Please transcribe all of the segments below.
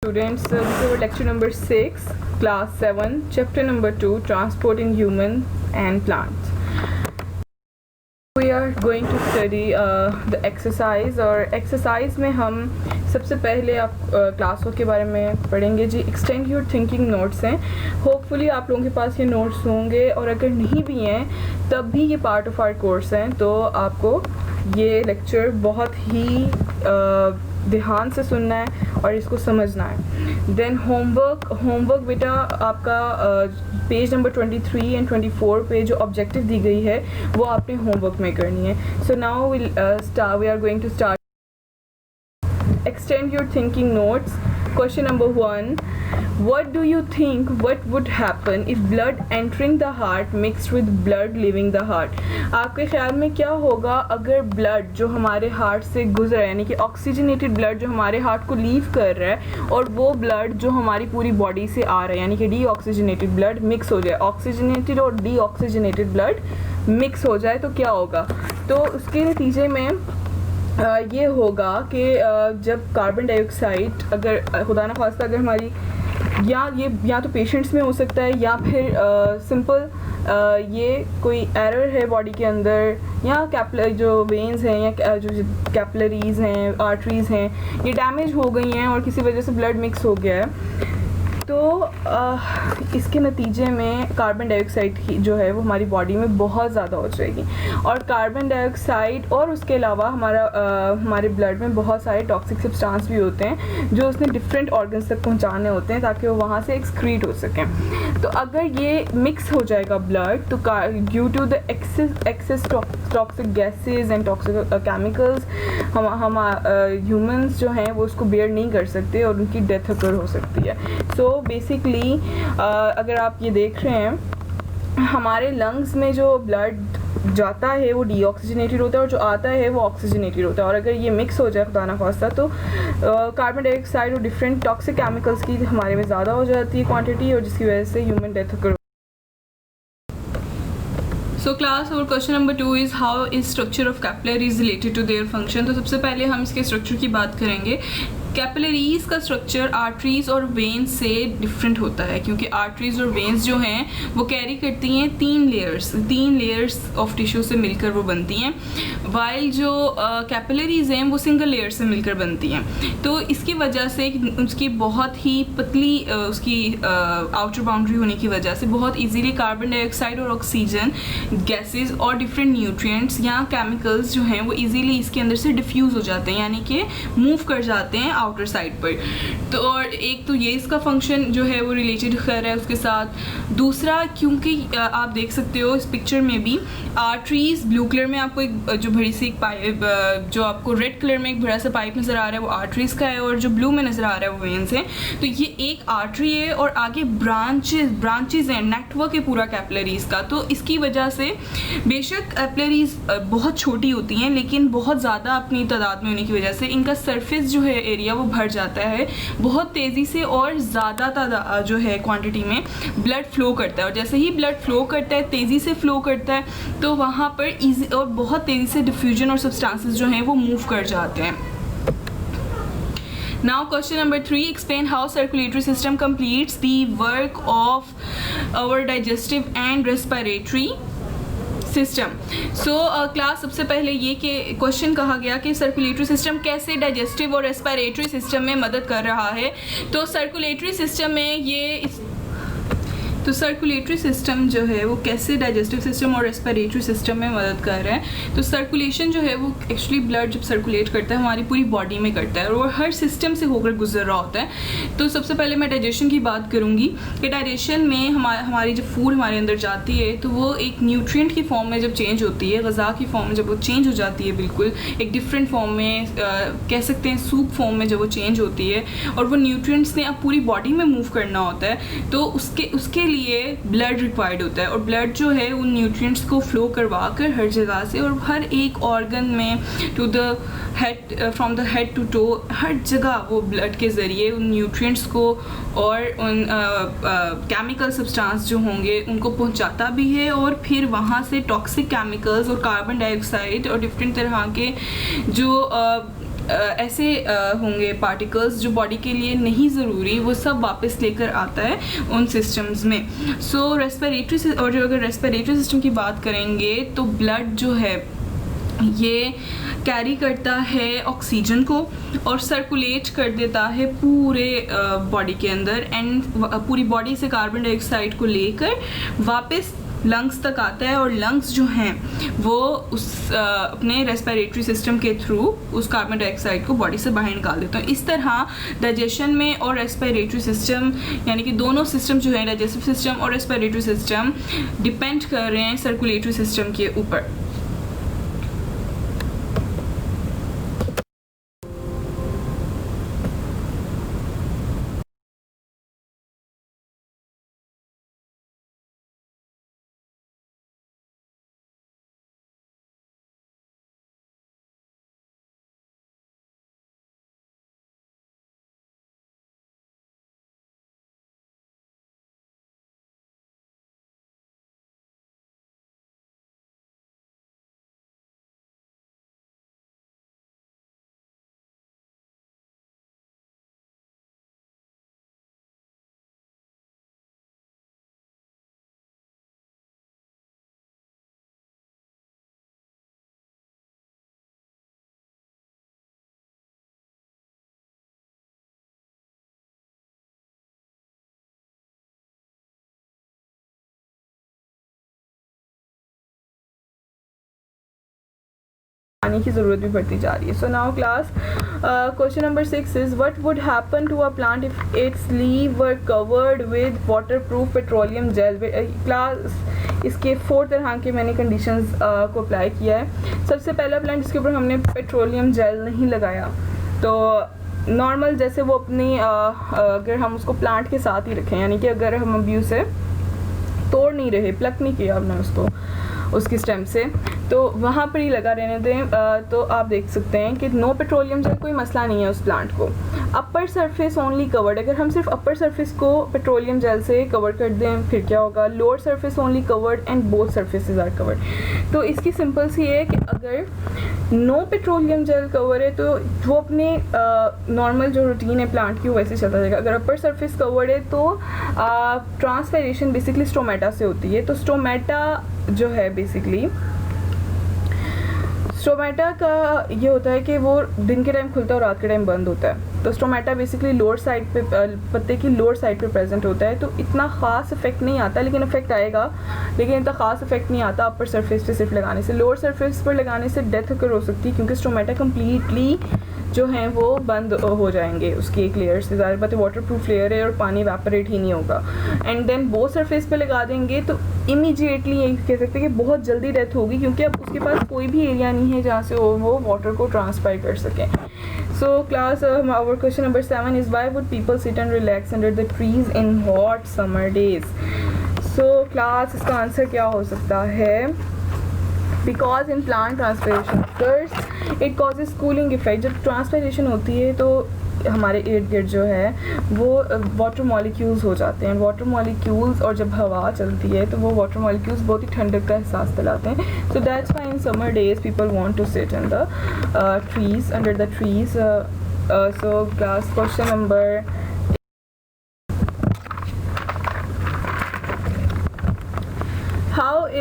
Students, this is our lecture number 6, class 7, chapter number 2, transporting human and plants. We are going to study the exercise और exercise में हम सबसे पहले आप class work के बारे में पढ़ेंगे जी. एक्सटेंड योर थिंकिंग नोट्स हैं. होपफुली आप लोगों के पास ये नोट्स होंगे और अगर नहीं भी हैं तब भी ये पार्ट ऑफ आवर कोर्स हैं, तो आपको ये लेक्चर बहुत ही ध्यान से सुनना है और इसको समझना है. देन होमवर्क बेटा आपका पेज नंबर 23 एंड 24 पे जो ऑब्जेक्टिव दी गई है वो आपने होमवर्क में करनी है. So now we are going to start. Extend your thinking notes. Question number 1. What do you think what would happen if blood entering the heart mixed with blood leaving the heart? आपके ख्याल में क्या होगा अगर blood जो हमारे heart से गुजर रहा है, यानी कि ऑक्सीजनेटेड ब्लड जो हमारे हार्ट को लीव कर रहा है और वो ब्लड जो हमारी पूरी बॉडी से आ रहा है, यानी कि डीऑक्सीजनेटेड ब्लड मिक्स हो जाए. ऑक्सीजनेटेड और डीऑक्सीजनेटेड ब्लड मिक्स हो जाए तो क्या होगा? तो उसके नतीजे में ये होगा कि जब कार्बन डाइऑक्साइड अगर खुदा न खास्ता अगर हमारी या तो पेशेंट्स में हो सकता है या फिर सिंपल ये कोई एरर है बॉडी के अंदर, या जो वेन्स हैं या जो कैपिलरीज हैं, आर्टरीज़ हैं, ये डैमेज हो गई हैं और किसी वजह से ब्लड मिक्स हो गया है, तो इसके नतीजे में कार्बन डाइऑक्साइड की जो है वो हमारी बॉडी में बहुत ज़्यादा हो जाएगी. और कार्बन डाइऑक्साइड और उसके अलावा हमारे ब्लड में बहुत सारे टॉक्सिक सब्सटेंस भी होते हैं जो उसने डिफरेंट ऑर्गन्स तक पहुंचाने होते हैं ताकि वो वहाँ से एक्सक्रीट हो सकें. तो अगर ये मिक्स हो जाएगा ब्लड तो due to the excess toxic gases and toxic chemicals हम ह्यूमंस जो हैं वो उसको बेयर नहीं कर सकते और उनकी डेथ अकर हो सकती है. सो बेसिकली अगर आप ये देख रहे हैं हमारे लंग्स में जो ब्लड जाता है वो डीऑक्सीजनेटेड होता है और जो आता है वो ऑक्सीजनेटेड होता है. और अगर ये मिक्स हो जाए खुदा न खास्ता तो कार्बन डाइऑक्साइड और डिफरेंट टॉक्सिक केमिकल्स की हमारे में ज़्यादा हो जाती है क्वांटिटी और जिसकी वजह से human death occur. So class और question number 2 is how is structure of capillaries related to their function. तो सबसे पहले हम इसके स्ट्रक्चर की बात करेंगे. कैपिलरीज़ का स्ट्रक्चर आर्टरीज़ और वेन्स से डिफरेंट होता है क्योंकि आर्टरीज़ और वेन्स जो हैं वो कैरी करती हैं तीन लेयर्स ऑफ टिश्यू से मिलकर वो बनती हैं, वाइल जो कैपिलरीज़ हैं वो सिंगल लेयर से मिलकर बनती हैं. तो इसकी वजह से उसकी बहुत ही पतली उसकी आउटर बाउंड्री होने की वजह से बहुत इजीली कार्बन डाइऑक्साइड और ऑक्सीजन गैसेस और डिफरेंट न्यूट्रिएंट्स या केमिकल्स जो हैं वो इजीली इसके अंदर से डिफ्यूज़ हो जाते हैं, यानी कि मूव कर जाते हैं आउटर साइड पर. तो और एक तो ये इसका फंक्शन जो है वो रिलेटेड खैर है उसके साथ. दूसरा क्योंकि आप देख सकते हो इस पिक्चर में भी आर्टरीज ब्लू कलर में आपको एक जो बड़ी सी एक पाइप, जो आपको रेड कलर में एक बड़ा सा पाइप नज़र आ रहा है वो आर्टरीज का है और जो ब्लू में नज़र आ रहा है वो वेन्स है. तो ये एक आर्टरी है और आगे ब्रांचेज हैं, नेटवर्क है पूरा कैपिलरीज का. तो इसकी वजह से बेशक कैपिलरीज बहुत छोटी होती हैं लेकिन बहुत ज़्यादा अपनी तादाद में होने की वजह से इनका सरफेस जो है एरिया वो भर जाता है बहुत तेज़ी से और ज़्यादा जो है क्वांटिटी में ब्लड फ्लो करता है. और जैसे ही ब्लड फ्लो करता है, तेज़ी से फ्लो करता है, तो वहाँ पर ईजी और बहुत तेज़ी से डिफ्यूजन और सब्सटेंसेस जो हैं वो मूव कर जाते हैं. Now question number 3, explain how circulatory system completes the work of our digestive and respiratory system. So class सबसे पहले ये कि क्वेश्चन कहा गया कि सर्कुलेटरी सिस्टम कैसे डाइजेस्टिव और रेस्पिरेटरी सिस्टम में मदद कर रहा है. तो सर्कुलेटरी सिस्टम में ये तो सर्कुलेटरी सिस्टम जो है वो कैसे डाइजेस्टिव सिस्टम और रेस्पिरेटरी सिस्टम में मदद कर रहा है. तो सर्कुलेशन जो है वो एक्चुअली ब्लड जब सर्कुलेट करता है हमारी पूरी बॉडी में करता है और वो हर सिस्टम से होकर गुजर रहा होता है. तो सबसे पहले मैं डाइजेशन की बात करूँगी कि डाइजेशन में हमारी जब फूड हमारे अंदर जाती है तो वो एक न्यूट्रिएंट की फॉर्म में जब चेंज होती है, ग़िज़ा की फॉर्म में जब वो चेंज हो जाती है, बिल्कुल एक डिफरेंट फॉर्म में कह सकते हैं सूप फॉर्म में जब वो चेंज होती है और वो न्यूट्रिएंट्स ने अब पूरी बॉडी में मूव करना होता है, तो उसके लिए ब्लड रिक्वायर्ड होता है. और ब्लड जो है उन न्यूट्रिएंट्स को फ्लो करवा कर हर जगह से और हर एक ऑर्गन में to the head, from the head to toe, हर जगह वो ब्लड के ज़रिए उन न्यूट्रिएंट्स को और उन केमिकल सब्सटेंस जो होंगे उनको पहुंचाता भी है. और फिर वहाँ से टॉक्सिक केमिकल्स और कार्बन डाइऑक्साइड और डिफरेंट तरह के जो ऐसे होंगे पार्टिकल्स जो बॉडी के लिए नहीं ज़रूरी, वो सब वापस लेकर आता है उन सिस्टम्स में। सो रेस्पिरेटरी, और जो अगर रेस्पिरेटरी सिस्टम की बात करेंगे तो ब्लड जो है ये कैरी करता है ऑक्सीजन को और सर्कुलेट कर देता है पूरे बॉडी के अंदर, एंड पूरी बॉडी से कार्बन डाइऑक्साइड को लेकर वापस लंग्स तक आता है, और लंग्स जो हैं वो उस अपने रेस्पिरेटरी सिस्टम के थ्रू उस कार्बन डाइऑक्साइड को बॉडी से बाहर निकाल देते हैं। इस तरह डाइजेशन में और रेस्पिरेटरी सिस्टम, यानी कि दोनों सिस्टम जो है, डाइजेस्टिव सिस्टम और रेस्पिरेटरी सिस्टम, डिपेंड कर रहे हैं सर्कुलेटरी सिस्टम के ऊपर। पानी की ज़रूरत भी बढ़ती जा रही है। So now class, question number 6 is what would happen to a plant if its leave were covered with waterproof petroleum jelly. Class इसके 4 तरह के मैंने कंडीशंस को अप्लाई किया है। सबसे पहला प्लांट जिसके ऊपर हमने पेट्रोलियम जेल नहीं लगाया, तो नॉर्मल जैसे वो अपनी अगर हम उसको प्लांट के साथ ही रखें, यानी कि अगर हम अभी उसे तोड़ नहीं रहे, प्लक नहीं किया हमने उसको उसकी स्टेम से, तो वहाँ पर ही लगा रहने दें। तो आप देख सकते हैं कि नो पेट्रोलियम जेल, कोई मसला नहीं है उस प्लांट को। अपर सरफेस ओनली कवर्ड, अगर हम सिर्फ अपर सरफेस को पेट्रोलियम जेल से कवर कर दें फिर क्या होगा, lower surface only covered and both surfaces are covered. तो इसकी सिंपल सी है कि अगर नो पेट्रोलियम जेल कवर है तो वो अपने नॉर्मल जो रूटीन है प्लांट की वो वैसे चलता जाएगा। अगर अपर सरफेस कवर्ड है तो ट्रांसपेरेशन बेसिकली स्टोमेटा से होती है। तो स्टोमेटा जो है बेसिकली, स्टोमेटा का ये होता है कि वो दिन के टाइम खुलता है और रात के टाइम बंद होता है। तो स्टोमेटा बेसिकली लोअर साइड पे, पत्ते की लोअर साइड पे प्रेजेंट होता है। तो इतना ख़ास इफेक्ट नहीं आता, लेकिन इफेक्ट आएगा, लेकिन इतना ख़ास इफेक्ट नहीं आता अपर सरफेस पे सिर्फ लगाने से। लोअर सरफेस पर लगाने से डेथ अकर हो सकती है, क्योंकि स्टोमेटा कम्प्लीटली जो हैं वो बंद हो जाएंगे उसकी एक लेयर से। ज़्यादा बात है वाटर प्रूफ लेयर है और पानी वेपोरेट ही नहीं होगा। एंड देन बोथ सरफेस पे लगा देंगे तो इमीडिएटली ये कह सकते हैं कि बहुत जल्दी डेथ होगी, क्योंकि अब उसके पास कोई भी एरिया नहीं है जहाँ से वो वाटर को ट्रांसफर कर सकें। So class, our question number 7 is why would people sit and relax under the trees in hot summer days. So class, इसका आंसर क्या हो सकता है? Because in plant transpiration first it causes cooling effect. जब transpiration होती है तो हमारे इर्द गिर्द जो है वो वाटर मॉलिक्यूल्स हो जाते हैं। वाटर मॉलिक्यूल्स, और जब हवा चलती है तो वो वाटर मॉलिक्यूल्स बहुत ही ठंडक का एहसास दिलाते हैं। So that's why in summer days people want to sit in the trees, under the trees. So class, question number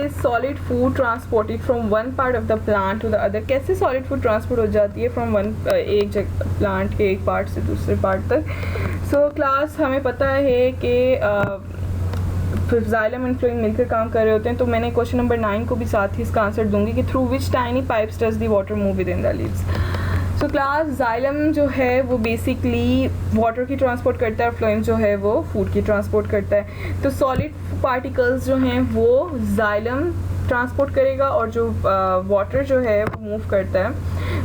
is solid food transported from one part of the plant to the other। कैसे solid food transport हो जाती है from one एक plant के एक part से दूसरे part तक। सो क्लास, हमें पता है कि जाइलम एंड फ्लोएम मिलकर काम कर रहे होते हैं। तो मैंने क्वेश्चन नंबर 9 को भी साथ ही इसका आंसर दूंगी कि through which tiny pipes does the water move with in the leaves. So class, xylem जो है वो बेसिकली वाटर की ट्रांसपोर्ट करता है, फ्लोएम जो है वो फूड की ट्रांसपोर्ट करता है। तो सॉलिड पार्टिकल्स जो हैं वो जाइलम ट्रांसपोर्ट करेगा, और जो वाटर जो है वो मूव करता है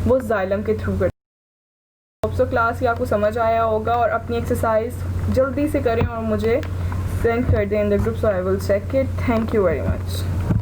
वो जाइलम के थ्रू करता है। सो क्लास, ये आपको समझ आया होगा, और अपनी एक्सरसाइज जल्दी से करें और मुझे सेंड कर दें in the group, so I will check it. Thank you very much.